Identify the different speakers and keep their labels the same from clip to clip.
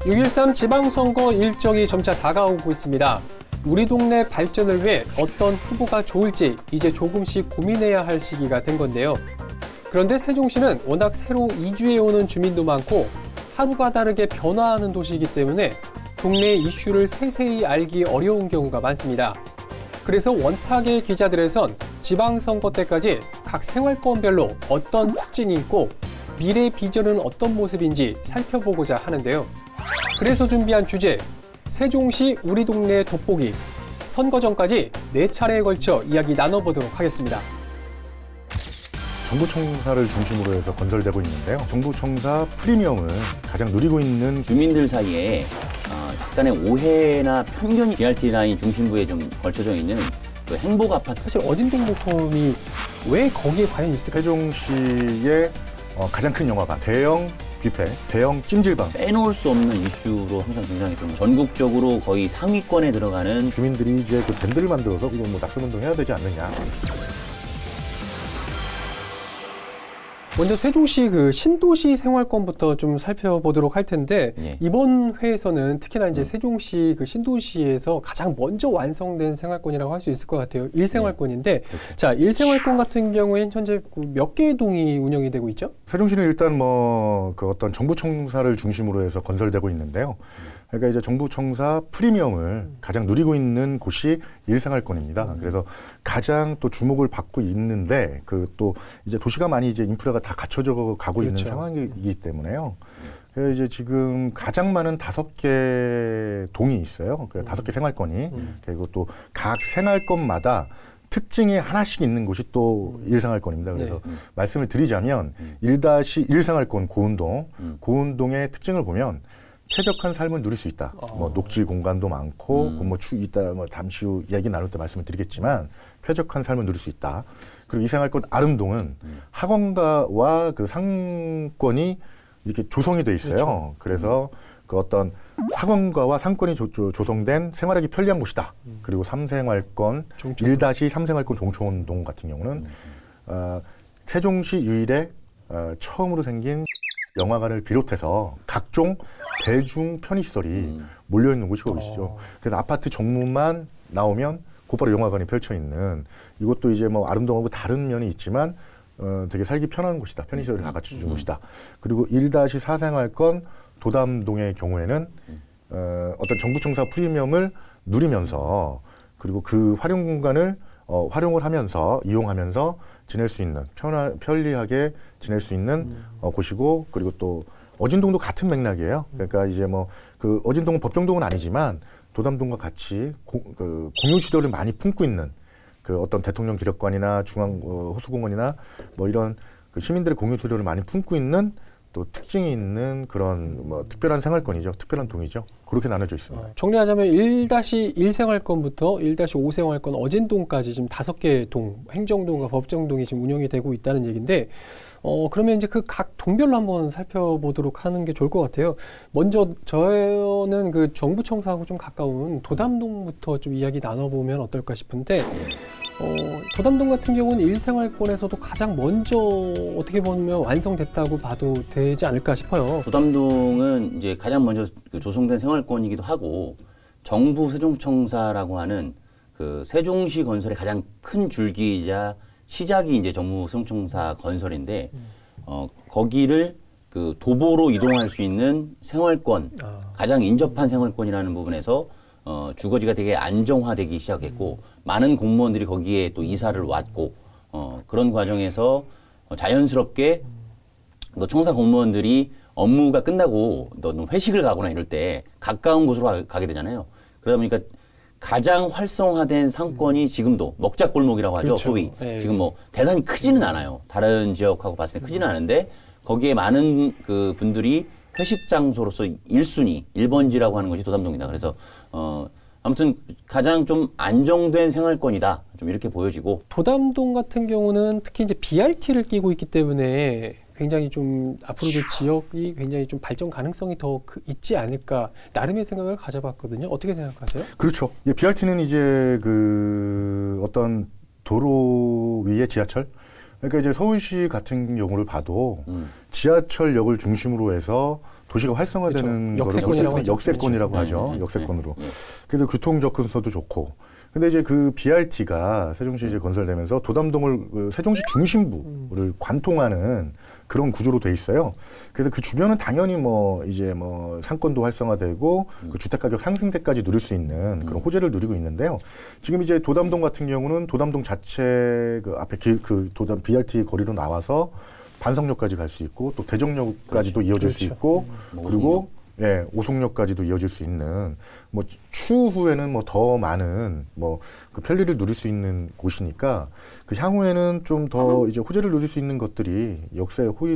Speaker 1: 6.13 지방선거 일정이 점차 다가오고 있습니다. 우리 동네 발전을 위해 어떤 후보가 좋을지 이제 조금씩 고민해야 할 시기가 된 건데요. 그런데 세종시는 워낙 새로 이주해 오는 주민도 많고 하루가 다르게 변화하는 도시이기 때문에 동네 이슈를 세세히 알기 어려운 경우가 많습니다. 그래서 원탁의 기자들에선 지방선거 때까지 각 생활권별로 어떤 특징이 있고 미래 비전은 어떤 모습인지 살펴보고자 하는데요. 그래서 준비한 주제, 세종시 우리 동네 돋보기. 선거 전까지 4차례에 걸쳐 이야기 나눠보도록 하겠습니다.
Speaker 2: 정부청사를 중심으로 해서 건설되고 있는데요. 정부청사 프리미엄을 가장 누리고 있는
Speaker 3: 주민들 사이에 약간의 오해나 편견이 BRT 라인 중심부에 좀 걸쳐져 있는 그 행복 아파트.
Speaker 1: 사실 어진동목홈이 왜 거기에 과연 있을까?
Speaker 2: 세종시의 가장 큰 영화관, 대형 뷔페, 대형 찜질방.
Speaker 3: 빼놓을 수 없는 이슈로 항상 등장했던 전국적으로 거의 상위권에 들어가는
Speaker 2: 주민들이 이제 그 밴드를 만들어서 이거 뭐 낙선운동 해야 되지 않느냐.
Speaker 1: 먼저 세종시 그 신도시 생활권부터 좀 살펴보도록 할 텐데
Speaker 3: 예.
Speaker 1: 이번 회에서는 특히나 이제 세종시 그 신도시에서 가장 먼저 완성된 생활권이라고 할 수 있을 것 같아요. 1생활권인데
Speaker 3: 그렇죠.
Speaker 1: 자, 1생활권 같은 경우에는 현재 몇 개의 동이 운영이 되고 있죠?
Speaker 2: 세종시는 일단 뭐 그 어떤 정부청사를 중심으로 해서 건설되고 있는데요. 그러니까 이제 정부청사 프리미엄을 가장 누리고 있는 곳이 1생활권입니다. 그래서 가장 또 주목을 받고 있는데 그 또 이제 도시가 많이 이제 인프라가 다 갖춰져 가고
Speaker 1: 그렇죠.
Speaker 2: 있는 상황이기 때문에요. 그래서 이제 지금 가장 많은 5개 동이 있어요. 그 5개 생활권이. 그리고 또 각 생활권마다 특징이 하나씩 있는 곳이 또 1생활권입니다. 그래서 말씀을 드리자면 1-1 생활권 고운동, 고운동의 특징을 보면 쾌적한 삶을 누릴 수 있다. 뭐 녹지 공간도 많고, 뭐 이따 뭐 잠시 후 이야기 나눌 때 말씀을 드리겠지만 쾌적한 삶을 누릴 수 있다. 그리고 이 생활권 아름동은 학원가와 그 상권이 이렇게 조성이 돼 있어요. 그렇죠. 그래서 그 어떤 학원가와 상권이 조성된 생활하기 편리한 곳이다. 그리고 3생활권, 1-3생활권 종촌동 같은 경우는 세종시 유일의 처음으로 생긴 영화관을 비롯해서 각종 대중 편의시설이 몰려있는 곳이 거기시죠. 그래서 아파트 정문만 나오면 곧바로 영화관이 펼쳐있는 이것도 이제 뭐 아름동하고 다른 면이 있지만 되게 살기 편한 곳이다. 편의시설을 다 갖춰준 곳이다. 그리고 1-4생활권 도담동의 경우에는 어떤 정부청사 프리미엄을 누리면서 그리고 그 활용 공간을 활용을 하면서 이용하면서 지낼 수 있는 편리하게 지낼 수 있는 곳이고 그리고 또 어진동도 같은 맥락이에요. 그러니까 이제 뭐 그 어진동은 법정동은 아니지만 도담동과 같이 공유 시설을 많이 품고 있는 그 어떤 대통령 기력관이나 중앙 호수공원이나 뭐 이런 그 시민들의 공유 시설을 많이 품고 있는 또 특징이 있는 그런 뭐 특별한 생활권이죠. 특별한 동이죠. 그렇게 나눠져 있습니다.
Speaker 1: 정리하자면 1-1 생활권부터 1-5 생활권 어진동까지 지금 5개의 동, 행정동과 법정동이 지금 운영이 되고 있다는 얘기인데 그러면 이제 그 각 동별로 한번 살펴보도록 하는 게 좋을 것 같아요. 먼저 저는 그 정부청사하고 좀 가까운 도담동부터 좀 이야기 나눠보면 어떨까 싶은데 도담동 같은 경우는 1생활권에서도 가장 먼저 어떻게 보면 완성됐다고 봐도 되지 않을까 싶어요.
Speaker 3: 도담동은 이제 가장 먼저 그 조성된 생활권이기도 하고 정부 세종청사라고 하는 그 세종시 건설의 가장 큰 줄기이자 시작이 이제 정부 세종청사 건설인데 거기를 그 도보로 이동할 수 있는 생활권, 가장 인접한 생활권이라는 부분에서 주거지가 되게 안정화되기 시작했고 많은 공무원들이 거기에 또 이사를 왔고 그런 과정에서 자연스럽게 또 청사 공무원들이 업무가 끝나고 또 회식을 가거나 이럴 때 가까운 곳으로 가게 되잖아요. 그러다 보니까 가장 활성화된 상권이 지금도 먹자골목이라고 하죠.
Speaker 1: 그렇죠.
Speaker 3: 소위.
Speaker 1: 네.
Speaker 3: 지금 뭐 대단히 크지는 않아요. 다른 지역하고 봤을 때 크지는 않은데 거기에 많은 그 분들이 회식 장소로서 1순위, 1번지라고 하는 것이 도담동이다. 그래서 아무튼 가장 좀 안정된 생활권이다. 좀 이렇게 보여지고.
Speaker 1: 도담동 같은 경우는 특히 이제 BRT를 끼고 있기 때문에 굉장히 좀 앞으로도 지역이 굉장히 좀 발전 가능성이 더 있지 않을까 나름의 생각을 가져봤거든요. 어떻게 생각하세요?
Speaker 2: 그렇죠. BRT는 이제 그 어떤 도로 위의 지하철 그러니까 이제 서울시 같은 경우를 봐도 지하철역을 중심으로 해서 도시가 활성화되는
Speaker 1: 그렇죠.
Speaker 2: 거를 역세권이라고 하죠. 역세권으로. 그래서 교통 접근성도 좋고. 근데 이제 그 BRT가 세종시 이제 건설되면서 도담동을 세종시 중심부를 관통하는 그런 구조로 돼 있어요. 그래서 그 주변은 당연히 뭐 이제 뭐 상권도 활성화되고 그 주택 가격 상승세까지 누릴 수 있는 그런 호재를 누리고 있는데요. 지금 이제 도담동 같은 경우는 도담동 자체 그 앞에 그 도담 BRT 거리로 나와서 반성역까지 갈 수 있고 또 대정역까지도 이어질 수 있고 그리고 예, 오송역까지도 이어질 수 있는 뭐 추후에는 뭐 더 많은 뭐 그 편리를 누릴 수 있는 곳이니까 그 향후에는 좀 더 이제 호재를 누릴 수 있는 것들이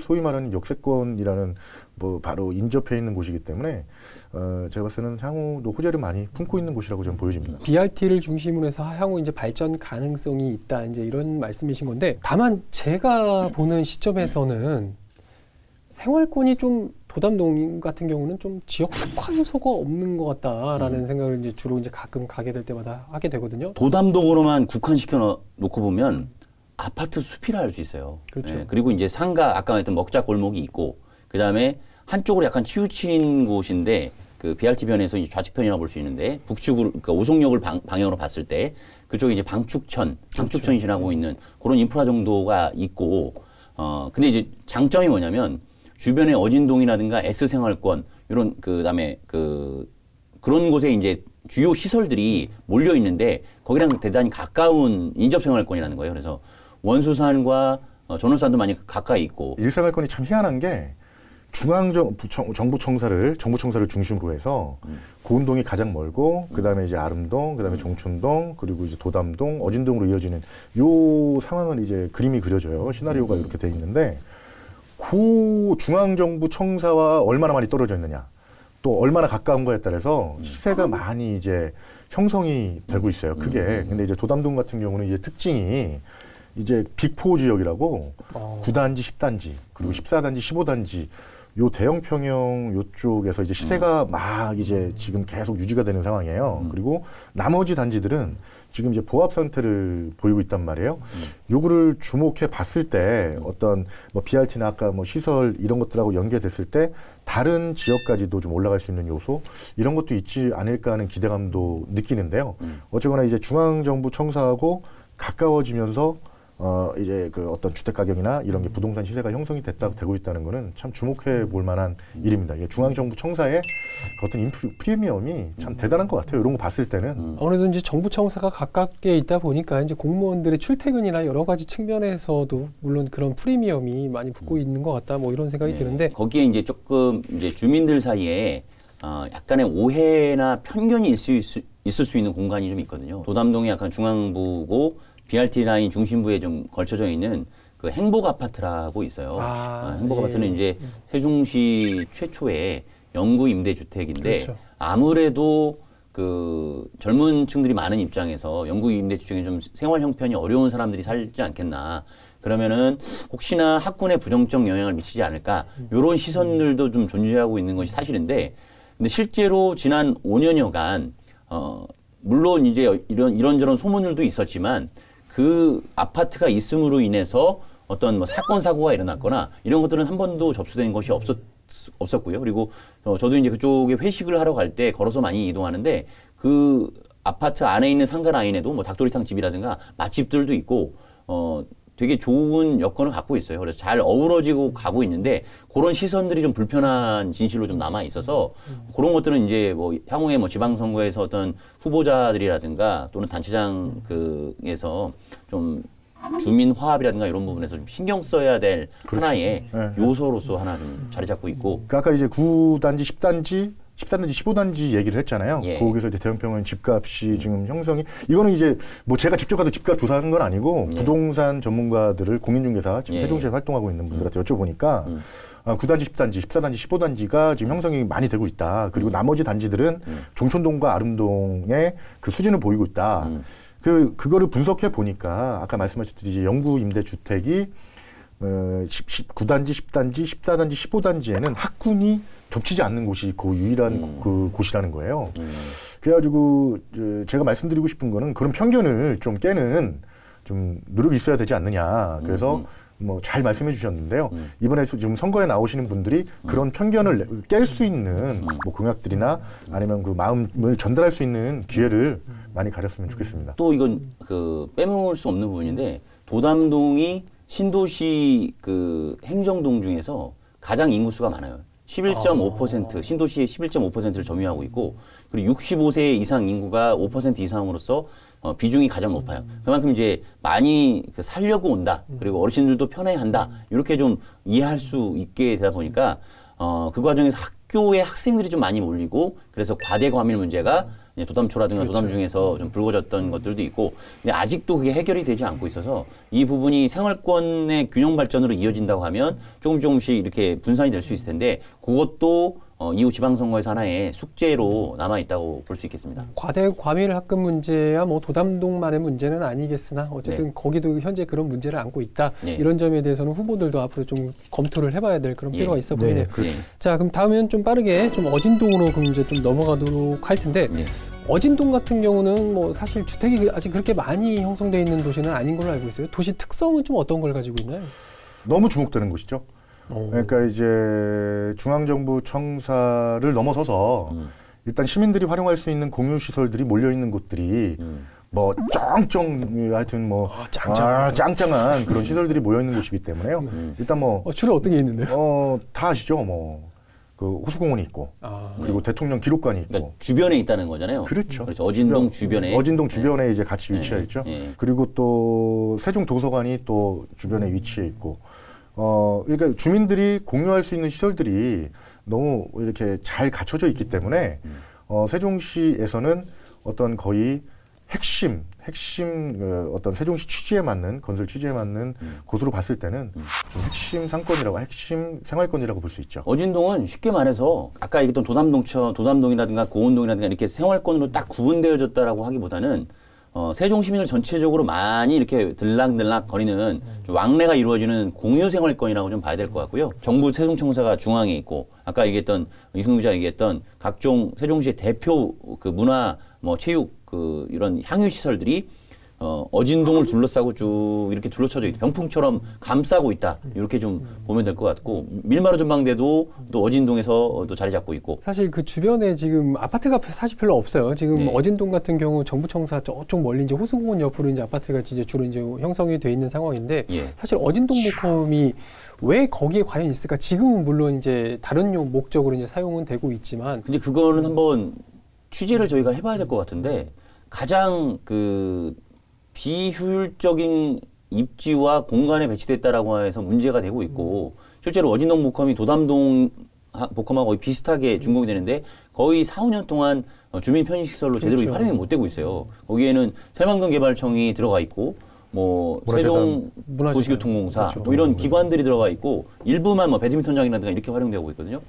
Speaker 2: 소위 말하는 역세권이라는 뭐 바로 인접해 있는 곳이기 때문에 제가 봤을 때는 향후도 호재를 많이 품고 있는 곳이라고 저는 보여집니다.
Speaker 1: BRT를 중심으로 해서 향후 이제 발전 가능성이 있다 이제 이런 말씀이신 건데 다만 제가 보는 시점에서는 생활권이 좀 도담동 같은 경우는 좀 지역 특화 요소가 없는 것 같다라는 생각을 이제 주로 이제 가끔 가게 될 때마다 하게 되거든요.
Speaker 3: 도담동으로만 국한시켜 놓고 보면 아파트 숲이라 할 수 있어요.
Speaker 1: 그렇죠.
Speaker 3: 예, 그리고 이제 상가 아까 말했던 먹자 골목이 있고 그다음에 한쪽으로 약간 치우친 곳인데 그 BRT 변에서 이제 좌측편이라고 볼 수 있는데 북측으로 그러니까 오송역을 방향으로 봤을 때 그쪽에 이제 방축천이라고 있는 그런 인프라 정도가 있고 근데 이제 장점이 뭐냐면 주변에 어진동이라든가 S생활권 이런 그다음에 그런 곳에 이제 주요 시설들이 몰려 있는데 거기랑 대단히 가까운 인접생활권이라는 거예요. 그래서 원수산과 전월산도 많이 가까이 있고
Speaker 2: 일생활권이 참 희한한 게 정부청사를 중심으로 해서 고운동이 가장 멀고 그다음에 이제 아름동, 그다음에 종촌동, 그리고 이제 도담동, 어진동으로 이어지는 요 상황은 이제 그림이 그려져요. 시나리오가 이렇게 돼 있는데 그 중앙정부 청사와 얼마나 많이 떨어져 있느냐, 또 얼마나 가까운가에 따라서 시세가 많이 이제 형성이 되고 있어요. 크게. 근데 이제 도담동 같은 경우는 이제 특징이 이제 빅4 지역이라고 9단지, 10단지, 그리고 14단지, 15단지 요 대형 평형 요쪽에서 이제 시세가 막 이제 지금 계속 유지가 되는 상황이에요. 그리고 나머지 단지들은 지금 이제 보합 상태를 보이고 있단 말이에요. 요거를 주목해 봤을 때 어떤 뭐 BRT나 아까 뭐 시설 이런 것들하고 연계됐을 때 다른 지역까지도 좀 올라갈 수 있는 요소 이런 것도 있지 않을까 하는 기대감도 느끼는데요. 어쨌거나 이제 중앙정부 청사하고 가까워지면서 이제 그 어떤 주택 가격이나 이런 게 부동산 시세가 형성이 되고 있다는 거는 참 주목해 볼 만한 일입니다. 이게 중앙정부 청사의 어떤 프리미엄이 참 대단한 것 같아요. 이런 거 봤을 때는.
Speaker 1: 아무래도 이제 정부 청사가 가깝게 있다 보니까 이제 공무원들의 출퇴근이나 여러 가지 측면에서도 물론 그런 프리미엄이 많이 붙고 있는 것 같다. 뭐 이런 생각이 드는데
Speaker 3: 거기에 이제 조금 이제 주민들 사이에 약간의 오해나 편견이 있을 수 있는 공간이 좀 있거든요. 도담동이 약간 중앙부고 BRT 라인 중심부에 좀 걸쳐져 있는 그 행복 아파트라고 있어요. 행복 아파트는 이제 세종시 최초의 영구 임대주택인데
Speaker 1: 그렇죠.
Speaker 3: 아무래도 그 젊은 층들이 많은 입장에서 영구 임대주택에 좀 생활 형편이 어려운 사람들이 살지 않겠나. 그러면은 혹시나 학군에 부정적 영향을 미치지 않을까. 이런 시선들도 좀 존재하고 있는 것이 사실인데, 근데 실제로 지난 5년여간 물론 이제 이런저런 소문들도 있었지만 그 아파트가 있음으로 인해서 어떤 뭐 사건 사고가 일어났거나 이런 것들은 한 번도 접수된 것이 없었고요. 그리고 저도 이제 그쪽에 회식을 하러 갈 때 걸어서 많이 이동하는데 그 아파트 안에 있는 상가 라인에도 뭐 닭도리탕 집이라든가 맛집들도 있고 되게 좋은 여건을 갖고 있어요. 그래서 잘 어우러지고 가고 있는데 그런 시선들이 좀 불편한 진실로 좀 남아 있어서 그런 것들은 이제 뭐 향후에 뭐 지방선거에서 어떤 후보자들이라든가 또는 단체장 그에서 좀 주민 화합이라든가 이런 부분에서 좀 신경 써야 될 하나의 요소로서 하나 좀 자리 잡고 있고.
Speaker 2: 아까 이제 9단지, 10단지 13단지, 15단지 얘기를 했잖아요. 거기서 이제 대형평은 집값이 지금 형성이, 이거는 이제 뭐 제가 직접 가서 집값 조사하는 건 아니고 부동산 전문가들을 공인중개사 지금 세종시에 활동하고 있는 분들한테 여쭤보니까 9단지, 10단지, 14단지, 15단지가 지금 형성이 많이 되고 있다. 그리고 나머지 단지들은 종촌동과 아름동의 그 수준을 보이고 있다. 그거를 분석해 보니까 아까 말씀하셨듯이 영구 임대주택이 9단지, 10단지, 14단지, 15단지에는 학군이 겹치지 않는 곳이 그 유일한 그 곳이라는 거예요. 그래가지고 제가 말씀드리고 싶은 거는 그런 편견을 좀 깨는 좀 노력이 있어야 되지 않느냐. 그래서 뭐 잘 말씀해 주셨는데요. 이번에 지금 선거에 나오시는 분들이 그런 편견을 깰 수 있는 뭐 공약들이나 아니면 그 마음을 전달할 수 있는 기회를 많이 가졌으면 좋겠습니다.
Speaker 3: 또 이건 그 빼먹을 수 없는 부분인데 도담동이 신도시 그 행정동 중에서 가장 인구수가 많아요. 11.5% 신도시의 11.5%를 점유하고 있고 그리고 65세 이상 인구가 5% 이상으로서 비중이 가장 높아요. 그만큼 이제 많이 그 살려고 온다. 그리고 어르신들도 편애한다. 이렇게 좀 이해할 수 있게 되다 보니까 그 과정에서 학교에 학생들이 좀 많이 몰리고 그래서 과대 과밀 문제가 이제 도담초라든가 도담 중에서 좀 불거졌던 것들도 있고 근데 아직도 그게 해결이 되지 않고 있어서 이 부분이 생활권의 균형 발전으로 이어진다고 하면 조금씩 이렇게 분산이 될 수 있을 텐데 그것도 이후 지방선거에서 하나의 숙제로 남아있다고 볼 수 있겠습니다.
Speaker 1: 과대 과밀 학급 문제야 뭐 도담동만의 문제는 아니겠으나 어쨌든 거기도 현재 그런 문제를 안고 있다. 이런 점에 대해서는 후보들도 앞으로 좀 검토를 해봐야 될 그런 필요가 있어 보이네요. 자, 그럼 다음엔 좀 빠르게 좀 어진동으로 그럼 이제 좀 넘어가도록 할 텐데 어진동 같은 경우는 뭐 사실 주택이 아직 그렇게 많이 형성돼 있는 도시는 아닌 걸로 알고 있어요. 도시 특성은 좀 어떤 걸 가지고 있나요?
Speaker 2: 너무 주목되는 곳이죠. 그러니까 이제 중앙정부 청사를 넘어서서 일단 시민들이 활용할 수 있는 공유 시설들이 몰려 있는 곳들이 뭐 짱짱 하여튼 뭐 짱짱한 그런 시설들이 모여 있는 곳이기 때문에요. 일단 뭐
Speaker 1: 주로 어떤 게 있는데요?
Speaker 2: 다 아시죠. 뭐 그 호수공원이 있고 그리고 대통령 기록관이 있고
Speaker 3: 그러니까 주변에 있다는 거잖아요.
Speaker 2: 그렇죠.
Speaker 3: 그래서 어진동 주변에
Speaker 2: 어진동 주변에 이제 같이 위치해 있죠. 그리고 또 세종 도서관이 또 주변에 위치해 있고. 그러니까 주민들이 공유할 수 있는 시설들이 너무 이렇게 잘 갖춰져 있기 때문에 세종시에서는 어떤 거의 핵심 어떤 세종시 취지에 맞는 건설 취지에 맞는 곳으로 봤을 때는 좀 핵심 상권이라고 핵심 생활권이라고 볼 수 있죠.
Speaker 3: 어진동은 쉽게 말해서 아까 얘기했던 도담동이라든가 고운동이라든가 이렇게 생활권으로 딱 구분되어졌다라고 하기보다는 세종 시민을 전체적으로 많이 이렇게 들락들락 거리는 좀 왕래가 이루어지는 공유 생활권이라고 좀 봐야 될 것 같고요. 정부 세종청사가 중앙에 있고 아까 얘기했던 이승우 기자 얘기했던 각종 세종시의 대표 그 문화 뭐 체육 그 이런 향유 시설들이 어진동을 둘러싸고 쭉 이렇게 둘러쳐져 있다. 병풍처럼 감싸고 있다. 이렇게 좀 보면 될 것 같고 밀마루 전망대도 또 어진동에서 또 자리 잡고 있고
Speaker 1: 사실 그 주변에 지금 아파트가 사실 별로 없어요. 지금 어진동 같은 경우 정부청사 저쪽 멀리 이제 호수공원 옆으로 이제 아파트가 이제 주로 이제 형성이 돼 있는 상황인데 사실 어진동 모컴이 왜 거기에 과연 있을까? 지금은 물론 이제 다른 목적으로 이제 사용은 되고 있지만
Speaker 3: 근데 그거는 한번 취재를 저희가 해봐야 될 것 같은데 가장 그 비효율적인 입지와 공간에 배치됐다라고 해서 문제가 되고 있고 실제로 어진동 모컴이 도담동 모컴하고 거의 비슷하게 준공이 되는데 거의 4, 5년 동안 주민 편의시설로 제대로 활용이 못 되고 있어요. 거기에는 새만금 개발청이 들어가 있고 뭐 세종 도시교통공사 뭐 이런 기관들이 들어가 있고 일부만 뭐 배드민턴장이라든가 이렇게 활용되고 있거든요.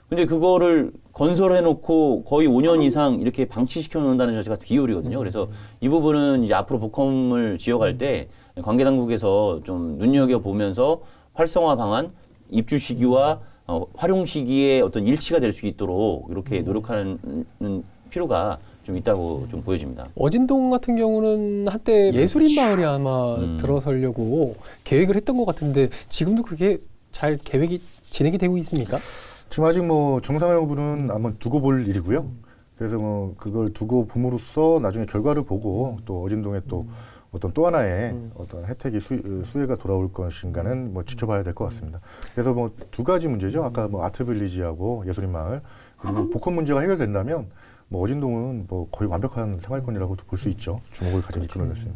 Speaker 3: 근데 그거를 건설해놓고 거의 5년 이상 이렇게 방치시켜 놓는다는 자체가 비효율이거든요. 그래서 이 부분은 이제 앞으로 복컴을 지어갈 때 관계당국에서 좀 눈여겨보면서 활성화 방안, 입주 시기와 활용 시기의 어떤 일치가 될 수 있도록 이렇게 노력하는 필요가 좀 있다고 좀 보여집니다.
Speaker 1: 어진동 같은 경우는 한때 예술인 마을이 아마 들어서려고 계획을 했던 것 같은데 지금도 그게 잘 계획이 진행이 되고 있습니까?
Speaker 2: 지금 아직 뭐 정상 여부는 아마 두고 볼 일이고요. 그래서 뭐 그걸 두고 봄으로써 나중에 결과를 보고 또 어진동에 또 어떤 또 하나의 어떤 혜택이 수혜가 돌아올 것인가는 뭐 지켜봐야 될 것 같습니다. 그래서 뭐 두 가지 문제죠. 아까 뭐 아트빌리지하고 예술인 마을 그리고 복합 문제가 해결된다면 뭐 어진동은 뭐 거의 완벽한 생활권이라고도 볼 수 있죠. 주목을 가진 그런 것은.